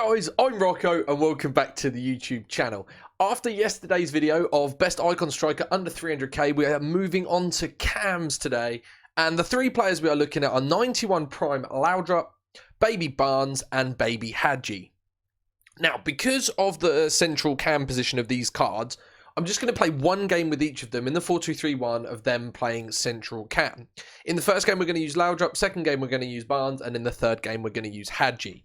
Guys, I'm Rocco and welcome back to the YouTube channel. After yesterday's video of best icon striker under 300k, we are moving on to cams today. And the three players we are looking at are 91 Prime Laudrup, Baby Barnes and Baby Haji. Now, because of the central cam position of these cards, I'm just going to play one game with each of them in the 4-2-3-1 of them playing central cam. In the first game, we're going to use Laudrup. Second game, we're going to use Barnes. And in the third game, we're going to use Haji.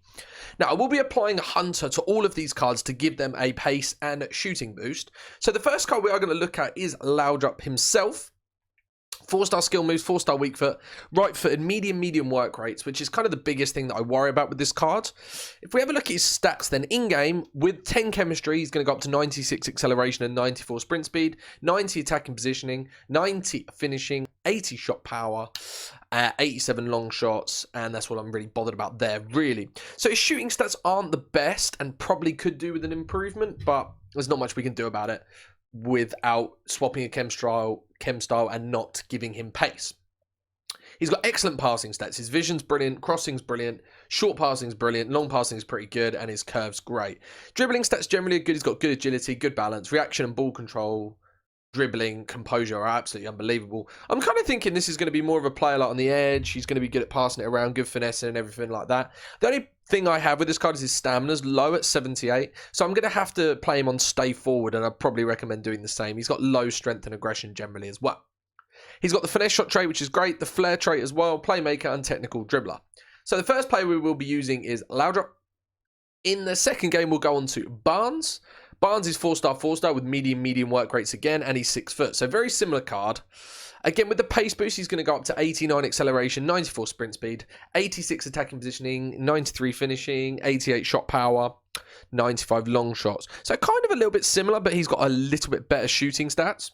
Now, I will be applying a Hunter to all of these cards to give them a pace and shooting boost. So the first card we are going to look at is Laudrup himself. 4-star skill moves, 4-star weak foot, right footed, medium work rates, which is kind of the biggest thing that I worry about with this card. If we have a look at his stats then, in-game, with 10 chemistry, he's going to go up to 96 acceleration and 94 sprint speed, 90 attacking positioning, 90 finishing, 80 shot power, 87 long shots, and that's what I'm really bothered about there, really. So his shooting stats aren't the best and probably could do with an improvement, but there's not much we can do about it without swapping a chem style and not giving him pace. He's got excellent passing stats. His vision's brilliant, crossing's brilliant, short passing's brilliant, long passing's pretty good, and his curve's great. Dribbling stats generally are good. He's got good agility, good balance, reaction and ball control, dribbling, composure are absolutely unbelievable. I'm kind of thinking this is going to be more of a player like on the edge. He's going to be good at passing it around, good finessing and everything like that. The only thing I have with this card is his stamina's low at 78. So I'm going to have to play him on stay forward, and I'd probably recommend doing the same. He's got low strength and aggression generally as well. He's got the finesse shot trait, which is great, the flair trait as well, playmaker and technical dribbler. So the first player we will be using is Laudrup. In the second game, we'll go on to Barnes. Barnes is 4-star with medium work rates again, and he's 6 foot. So very similar card. Again, with the pace boost, he's going to go up to 89 acceleration, 94 sprint speed, 86 attacking positioning, 93 finishing, 88 shot power, 95 long shots. So kind of a little bit similar, but he's got a little bit better shooting stats.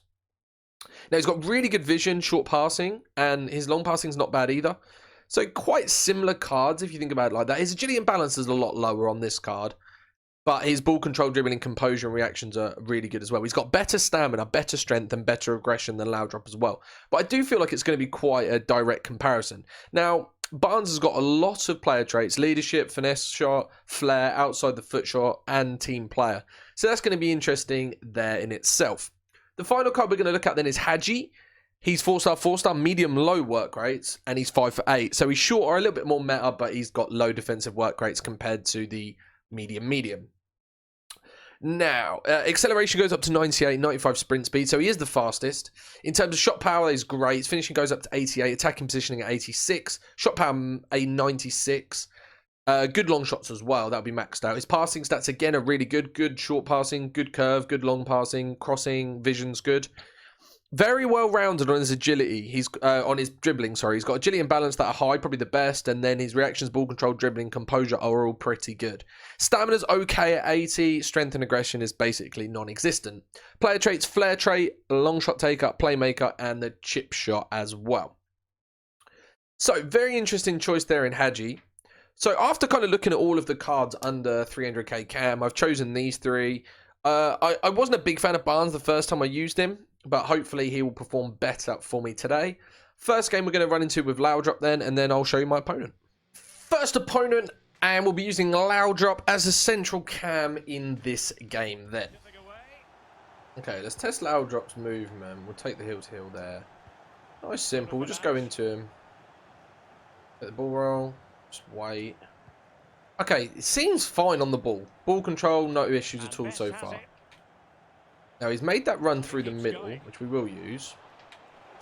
Now, he's got really good vision, short passing, and his long passing is not bad either. So quite similar cards if you think about it like that. His agility and balance is a lot lower on this card. But his ball control, dribbling, composure, and reactions are really good as well. He's got better stamina, better strength, and better aggression than Laudrup as well. But I do feel like it's going to be quite a direct comparison. Now, Barnes has got a lot of player traits: leadership, finesse shot, flair, outside the foot shot, and team player. So that's going to be interesting there in itself. The final card we're going to look at then is Haji. He's 4-star, medium-low work rates, and he's 5'8". So he's shorter, a little bit more meta, but he's got low defensive work rates compared to the medium. Now, acceleration goes up to 98, 95 sprint speed, so he is the fastest. In terms of shot power, he's great. His finishing goes up to 88, attacking positioning at 86, shot power a 96. Good long shots as well, that'll be maxed out. His passing stats, again, are really good. Good short passing, good curve, good long passing, crossing, vision's good. Very well-rounded on his agility. He's on his dribbling, sorry. He's got agility and balance that are high, probably the best. And then his reactions, ball control, dribbling, composure are all pretty good. Stamina's okay at 80. Strength and aggression is basically non-existent. Player traits, flair trait, long shot taker, playmaker, and the chip shot as well. So, very interesting choice there in Haji. So, after kind of looking at all of the cards under 300k cam, I've chosen these three. I wasn't a big fan of Barnes the first time I used him, but hopefully he will perform better for me today. First game we're going to run into with Laudrup then, and then I'll show you my opponent. First opponent, and we'll be using Laudrup as a central cam in this game then. Okay, let's test Laudrup's movement. We'll take the heel to heel there. Nice, simple. We'll just go into him. Get the ball roll. Just wait. Okay, it seems fine on the ball. Ball control, no issues at all so far. Now, he's made that run through the middle, which we will use.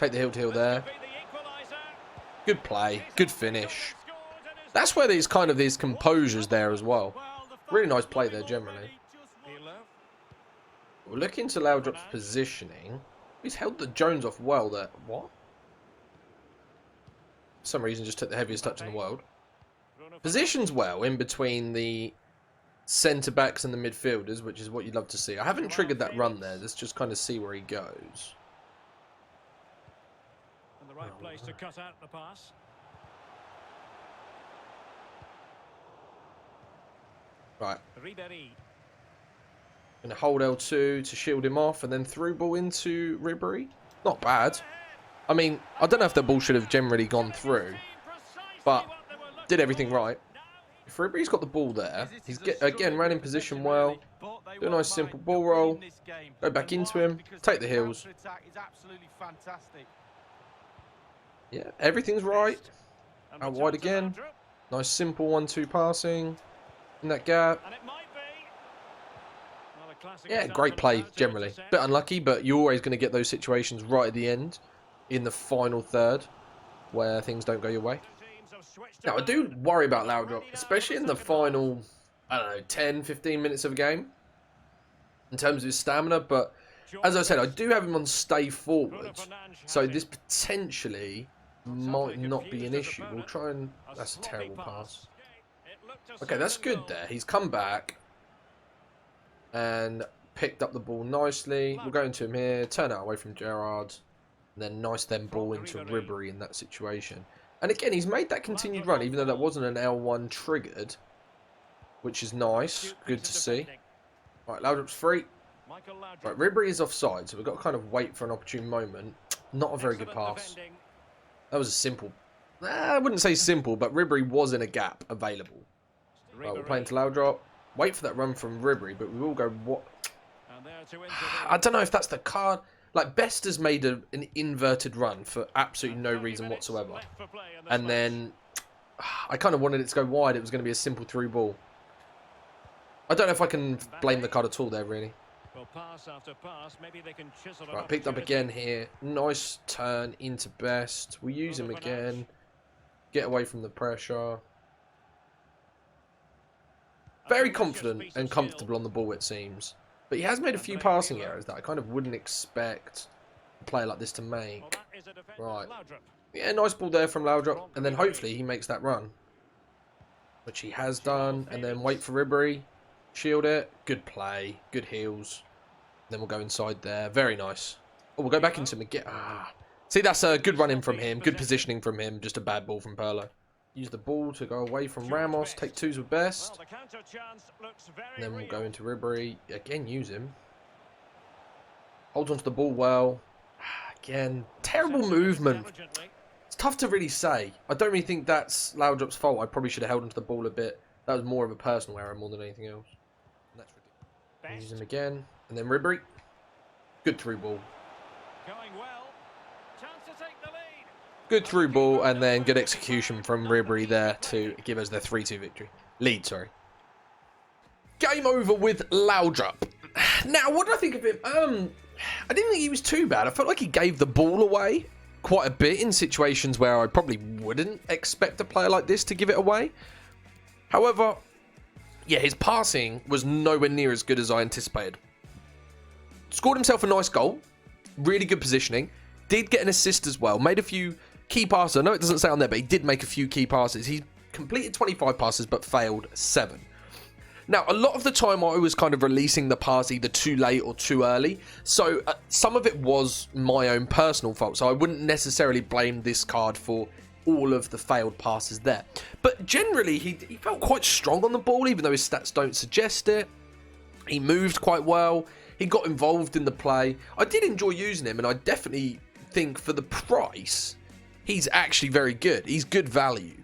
Take the heel to heel there. Good play. Good finish. That's where these kind of these composures there as well. Really nice play there generally. We'll look into Laudrup's positioning. He's held the Jones off well there. What? For some reason, just took the heaviest touch in the world. Positions well in between the centre-backs and the midfielders, which is what you'd love to see. I haven't triggered that run there. Let's just kind of see where he goes. And the right place to cut out the pass. Right. Going to hold L2 to shield him off, and then through ball into Ribery. Not bad. I mean, I don't know if the ball should have generally gone through, but did everything right. If Ribery's got the ball there, he's again ran in position well. Do a nice simple ball roll. Go back into him. Take the heels. Yeah, everything's right. Out wide again. Nice simple 1-2 passing. In that gap. Yeah, great play generally. Bit unlucky, but you're always going to get those situations right at the end. In the final third. Where things don't go your way. Now, I do worry about Laudrup, especially in the final, I don't know, 10, 15 minutes of a game. In terms of his stamina, but as I said, I do have him on stay forward. So this potentially might not be an issue. We'll try and... That's a terrible pass. Okay, that's good there. He's come back and picked up the ball nicely. We'll go into him here, turn out away from Gerrard. And then nice then ball into Ribery in that situation. And again, he's made that continued run, even though that wasn't an L1 triggered. Which is nice. Good to see. Right, Laudrup's free. Right, Ribery is offside, so we've got to kind of wait for an opportune moment. Not a very good pass. That was a simple... I wouldn't say simple, but Ribery was in a gap available. Right, we're playing to Laudrup. Wait for that run from Ribery, but we will go... What? I don't know if that's the card... Like, Best has made an inverted run for absolutely no reason whatsoever. And then I kind of wanted it to go wide. It was going to be a simple through ball. I don't know if I can blame the card at all there, really. Right, picked up again here. Nice turn into Best. We use him again. Get away from the pressure. Very confident and comfortable on the ball, it seems. But he has made a few passing errors that I kind of wouldn't expect a player like this to make. Right. Yeah, nice ball there from Laudrup. And then hopefully he makes that run. Which he has done. And then wait for Ribery. Shield it. Good play. Good heels. Then we'll go inside there. Very nice. Oh, we'll go back into him again. See, that's a good run in from him. Good positioning from him. Just a bad ball from Pirlo. Use the ball to go away from Ramos. Take twos with Best. And then we'll go into Ribery. Again, use him. Holds onto the ball well. Again, terrible movement. It's tough to really say. I don't really think that's Laudrup's fault. I probably should have held onto the ball a bit. That was more of a personal error more than anything else. And that's ridiculous. Use him again. And then Ribery. Good through ball. Good through ball and then good execution from Ribery there to give us the 3-2 victory. Lead, sorry. Game over with Laudrup. Now, what did I think of him? I didn't think he was too bad. I felt like he gave the ball away quite a bit in situations where I probably wouldn't expect a player like this to give it away. However, yeah, his passing was nowhere near as good as I anticipated. Scored himself a nice goal. Really good positioning. Did get an assist as well. Made a few key passes. I know it doesn't say on there, but he did make a few key passes. He completed 25 passes, but failed 7. Now, a lot of the time I was kind of releasing the pass either too late or too early. So some of it was my own personal fault. So I wouldn't necessarily blame this card for all of the failed passes there. But generally, he felt quite strong on the ball, even though his stats don't suggest it. He moved quite well. He got involved in the play. I did enjoy using him, and I definitely think for the price, he's actually very good. He's good value.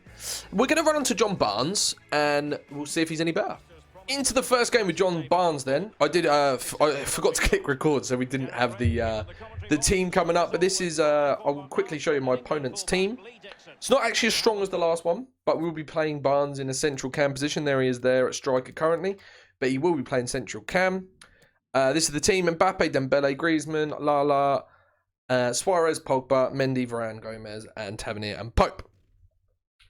We're going to run on to John Barnes, and we'll see if he's any better. Into the first game with John Barnes then. I forgot to click record, so we didn't have the team coming up. But this is, I'll quickly show you my opponent's team. It's not actually as strong as the last one, but we'll be playing Barnes in a central cam position. There he is there at striker currently, but he will be playing central cam. This is the team: Mbappe, Dembele, Griezmann, Lala, Suarez, Pogba, Mendy, Varane, Gomez, and Tavernier and Pope.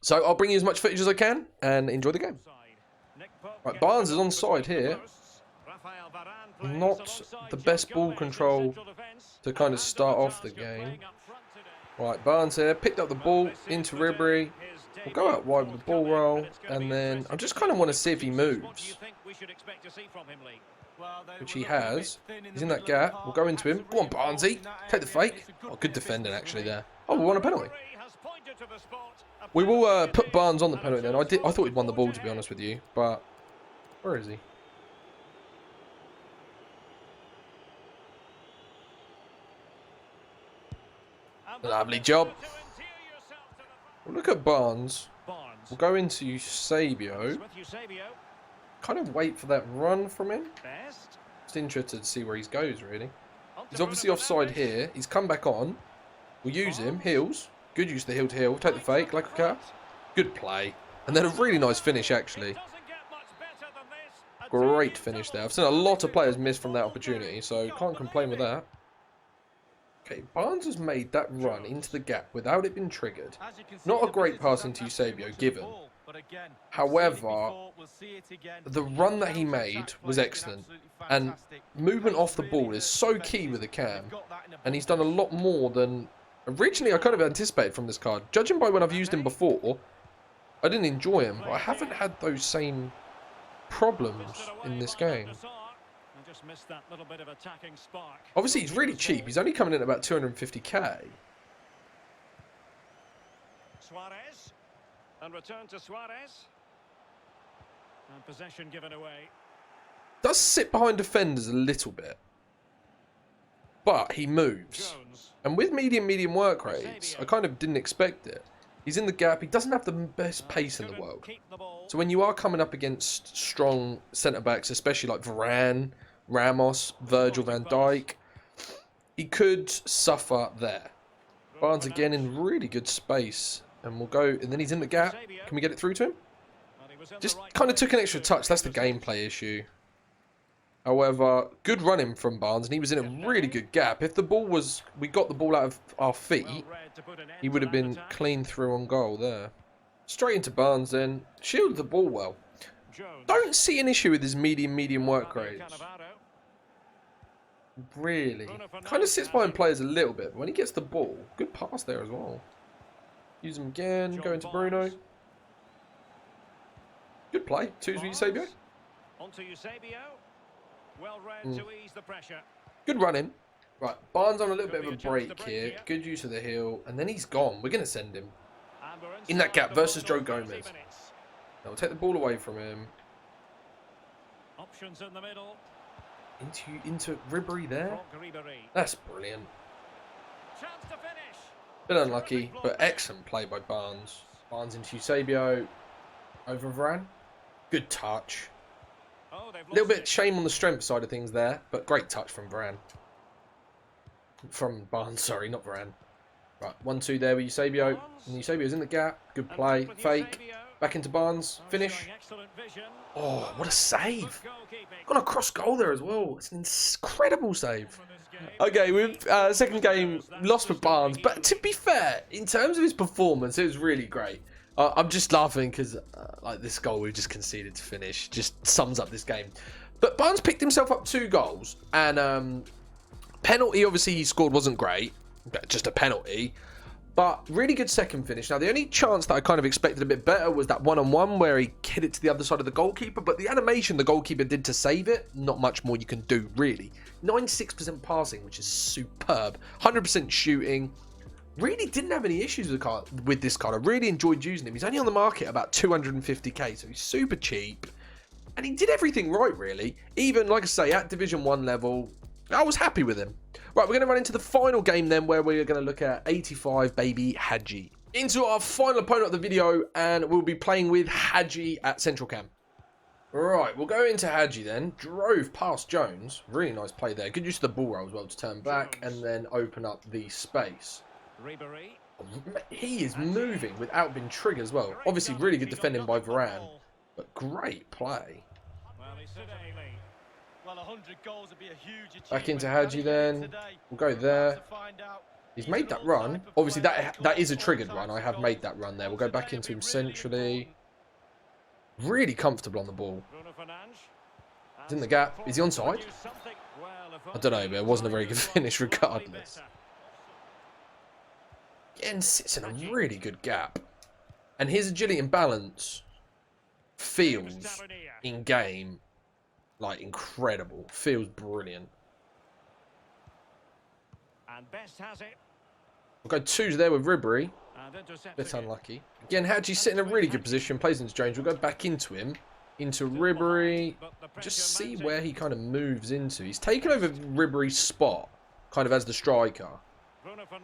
So I'll bring you as much footage as I can and enjoy the game. Right, Barnes is onside here. Not the best ball control to kind of start off the game. Right, Barnes here. Picked up the ball into Ribery. We'll go out wide with the ball roll. And then I just kind of want to see if he moves. Which he has. He's in that gap. We'll go into him. Go on, Barnesy. Take the fake. Oh, good defending actually there. Oh, we won a penalty. We will put Barnes on the penalty then. I thought he'd won the ball, to be honest with you. But where is he? Lovely job. Well, look at Barnes. We'll go into Eusebio. Kind of wait for that run from him. Just interested to see where he goes, really. He's obviously offside here. He's come back on. We'll use him. Heels. Good use of the heel to heel. Take the fake like a cat. Good play. And then a really nice finish, actually. Great finish there. I've seen a lot of players miss from that opportunity, so can't complain with that. Okay, Barnes has made that run into the gap without it being triggered. Not a great pass into Eusebio given. However, the run that he made was excellent. And movement off the ball is so key with the cam. And he's done a lot more than originally I kind of anticipated from this card. Judging by when I've used him before, I didn't enjoy him. But I haven't had those same problems in this game. Obviously, he's really cheap. He's only coming in at about 250k. Suarez. And return to Suarez. And possession given away. Does sit behind defenders a little bit. But he moves. And with medium work rates, I kind of didn't expect it. He's in the gap. He doesn't have the best pace in the world. So when you are coming up against strong centre-backs, especially like Varane, Ramos, Virgil van Dijk, he could suffer there. Barnes again in really good space. And we'll go, and then he's in the gap. Can we get it through to him? Just kind of took an extra touch. That's the gameplay issue. However, good running from Barnes, and he was in a really good gap. If the ball was, we got the ball out of our feet, he would have been clean through on goal there. Straight into Barnes then. Shielded the ball well. Don't see an issue with his medium work rates. Really. Kind of sits behind players a little bit, but when he gets the ball, good pass there as well. Use him again, go into Bruno. Good play. Twos with Eusebio. Well read to ease the pressure. Good running. Right, Barnes on a little bit of a break here. Good use of the heel. And then he's gone. We're going to send him in that gap versus Joe Gomez. Now we'll take the ball away from him. Options in the middle. Into Ribery there. That's brilliant. Chance to finish. Bit unlucky, but excellent play by Barnes. Barnes into Eusebio. Over Varane. Good touch. A little bit shame on the strength side of things there, but great touch from Varane. From Barnes, sorry, not Varane. Right, 1-2 there with Eusebio. And Eusebio's in the gap. Good play. Fake. Back into Barnes. Finish. Oh, what a save. Got a cross goal there as well. It's an incredible save. Okay, we've second game lost with Barnes, but to be fair, in terms of his performance, it was really great. I'm just laughing because like this goal we just conceded to finish just sums up this game. But Barnes picked himself up 2 goals, and penalty obviously he scored wasn't great, just a penalty. But really good second finish. Now, the only chance that I kind of expected a bit better was that one-on-one where he hit it to the other side of the goalkeeper. But the animation the goalkeeper did to save it, not much more you can do, really. 96% passing, which is superb. 100% shooting. Really didn't have any issues with this card. I really enjoyed using him. He's only on the market about 250k, so he's super cheap. And he did everything right, really. Even, like I say, at Division 1 level, I was happy with him. Right, we're going to run into the final game then, where we're going to look at 85 baby Haji. Into our final opponent of the video, and we'll be playing with Haji at Central Cam. Right, we'll go into Haji then. Drove past Jones. Really nice play there. Good use of the ball roll as well to turn back and then open up the space. He is moving without being triggered as well. Obviously, really good defending by Varane, but great play. Back into Haji then. We'll go there. He's made that run. Obviously, that is a triggered run. I have made that run there. We'll go back into him centrally. Really comfortable on the ball. He's in the gap. Is he onside? I don't know, but it wasn't a very good finish regardless. Again, sits in a really good gap. And his agility and balance feels in game like incredible. Feels brilliant. And Best has it. We'll go 2s there with Ribery. Bit unlucky. Again, Haji's sitting in a really good position. Plays into Jones. We'll go back into him. Into Ribery. Just see where he kind of moves into. He's taken over Ribery's spot, kind of as the striker,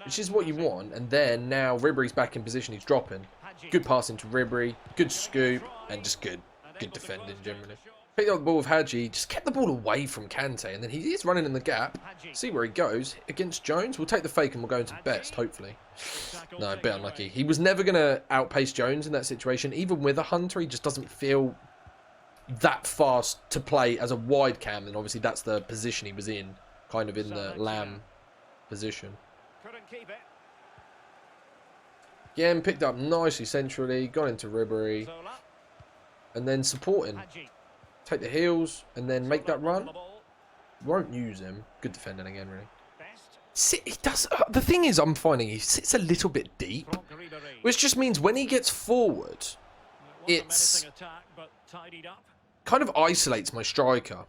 which is what you want. And then now Ribery's back in position. He's dropping. Good pass into Ribery, good scoop, and just good defending generally. Picked up the ball with Haji, just kept the ball away from Kante, and then he is running in the gap. See where he goes. Against Jones, we'll take the fake and we'll go into best, hopefully. No, a bit unlucky. He was never going to outpace Jones in that situation. Even with a Hunter, he just doesn't feel that fast to play as a wide cam, and obviously that's the position he was in, kind of in the Lamb position. Again, picked up nicely centrally, got into Ribery, and then supporting. Take the heels, and then make that run. Won't use him. Good defending again, really. He does. The thing is, I'm finding he sits a little bit deep, which just means when he gets forward, it's kind of isolates my striker.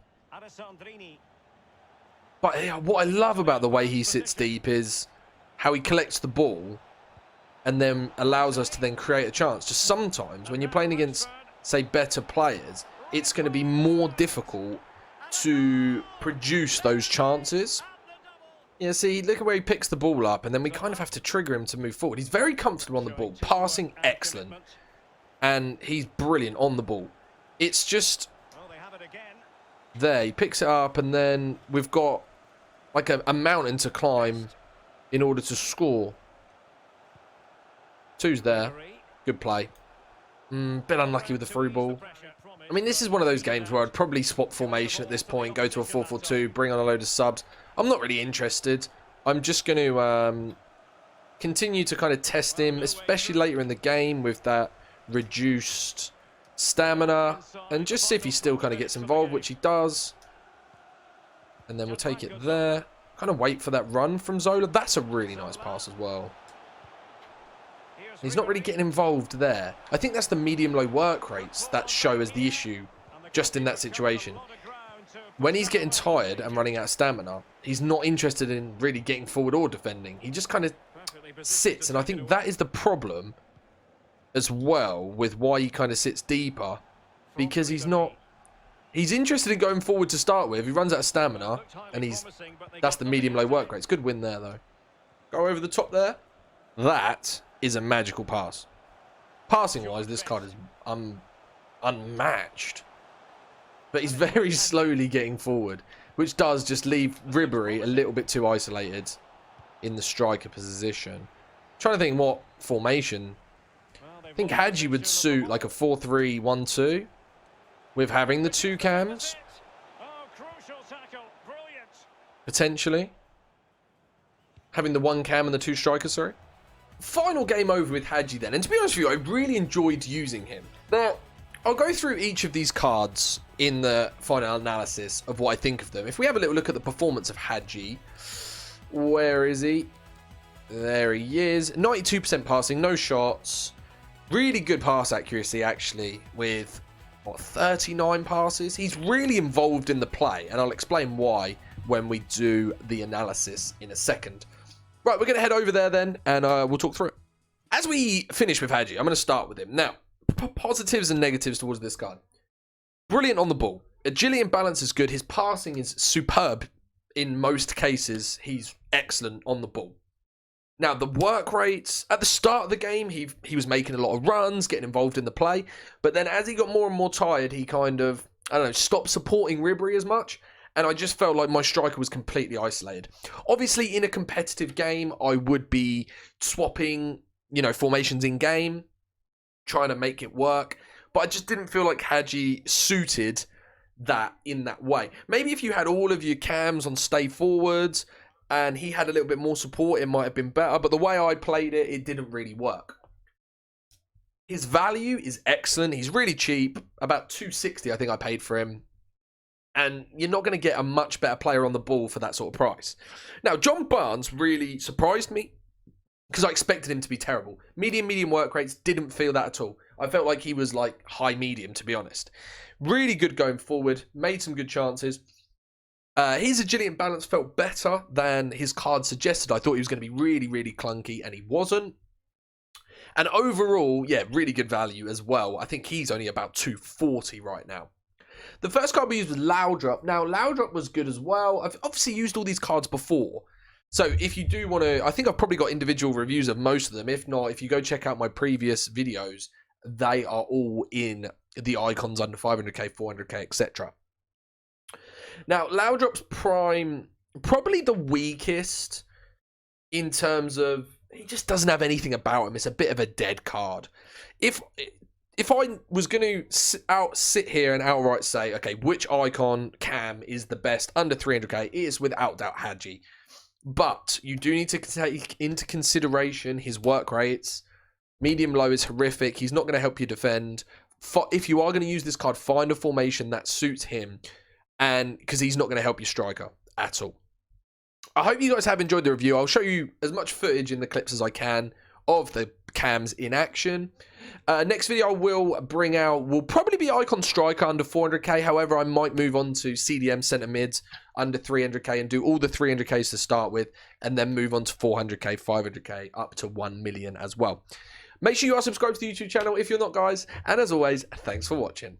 But yeah, what I love about the way he sits deep is how he collects the ball and then allows us to then create a chance. Just sometimes when you're playing against, say, better players, it's going to be more difficult to produce those chances. Yeah, see, look at where he picks the ball up, and then we kind of have to trigger him to move forward. He's very comfortable on the ball, passing excellent, and he's brilliant on the ball. It's just there, he picks it up, and then we've got like a mountain to climb in order to score. Two's there. Good play. Bit unlucky with the through ball. I mean, this is one of those games where I'd probably swap formation at this point, go to a 4-4-2, bring on a load of subs. I'm not really interested. I'm just going to continue to kind of test him, especially later in the game with that reduced stamina, and just see if he still kind of gets involved, which he does. And then we'll take it there. Kind of wait for that run from Zola. That's a really nice pass as well. He's not really getting involved there. I think that's the medium-low work rates that show as the issue just in that situation. When he's getting tired and running out of stamina, he's not interested in really getting forward or defending. He just kind of sits, and I think that is the problem as well with why he kind of sits deeper, because he's not... He's interested in going forward to start with. He runs out of stamina, and that's the medium-low work rates. Good win there, though. Go over the top there. That is a magical pass. Passing-wise, this card is unmatched. But he's very slowly getting forward, which does just leave Ribery a little bit too isolated in the striker position. I'm trying to think what formation. I think Haji would suit like a 4-3-1-2 with having the two cams. Potentially. Having the one cam and the two strikers, sorry. Final game over with Haji then, and to be honest with you, I really enjoyed using him. Now, I'll go through each of these cards in the final analysis of what I think of them. If we have a little look at the performance of Haji, where is he? There he is. 92% passing, no shots. Really good pass accuracy, actually, with, what, 39 passes? He's really involved in the play, and I'll explain why when we do the analysis in a second. Right, we're going to head over there then, and we'll talk through it. As we finish with Haji, I'm going to start with him. Now, positives and negatives towards this card. Brilliant on the ball. Agility and balance is good. His passing is superb in most cases. He's excellent on the ball. Now, the work rates, at the start of the game, he was making a lot of runs, getting involved in the play. But then as he got more and more tired, he kind of, I don't know, stopped supporting Ribery as much. And I just felt like my striker was completely isolated. Obviously, in a competitive game, I would be swapping, formations in game, trying to make it work. But I just didn't feel like Haji suited that in that way. Maybe if you had all of your cams on stay forwards and he had a little bit more support, it might have been better. But the way I played it, it didn't really work. His value is excellent. He's really cheap. About $260, I think I paid for him. And you're not going to get a much better player on the ball for that sort of price. Now, John Barnes really surprised me because I expected him to be terrible. Medium work rates, didn't feel that at all. I felt like he was like high-medium, to be honest. Really good going forward. Made some good chances. His agility and balance felt better than his card suggested. I thought he was going to be really, really clunky, and he wasn't. And overall, yeah, really good value as well. I think he's only about 240 right now. The first card we used was Laudrup. Now, Laudrup was good as well. I've obviously used all these cards before. So if you do want to, I think I've probably got individual reviews of most of them. If not, if you go check out my previous videos, they are all in the icons under 500k, 400k, etc. Now, Laudrup's Prime, probably the weakest in terms of, he just doesn't have anything about him. It's a bit of a dead card. If I was going to sit here and outright say, okay, which icon cam is the best under 300k, it is without doubt Haji. But you do need to take into consideration his work rates. Medium low is horrific. He's not going to help you defend. If you are going to use this card, find a formation that suits him, and because he's not going to help your striker at all. I hope you guys have enjoyed the review. I'll show you as much footage in the clips as I can of the cams in action. Next video I will bring out will probably be Icon Striker under 400k. However, I might move on to CDM centre mids under 300k and do all the 300ks to start with, and then move on to 400k, 500k, up to 1 million as well. Make sure you are subscribed to the YouTube channel if you're not, guys. And as always, thanks for watching.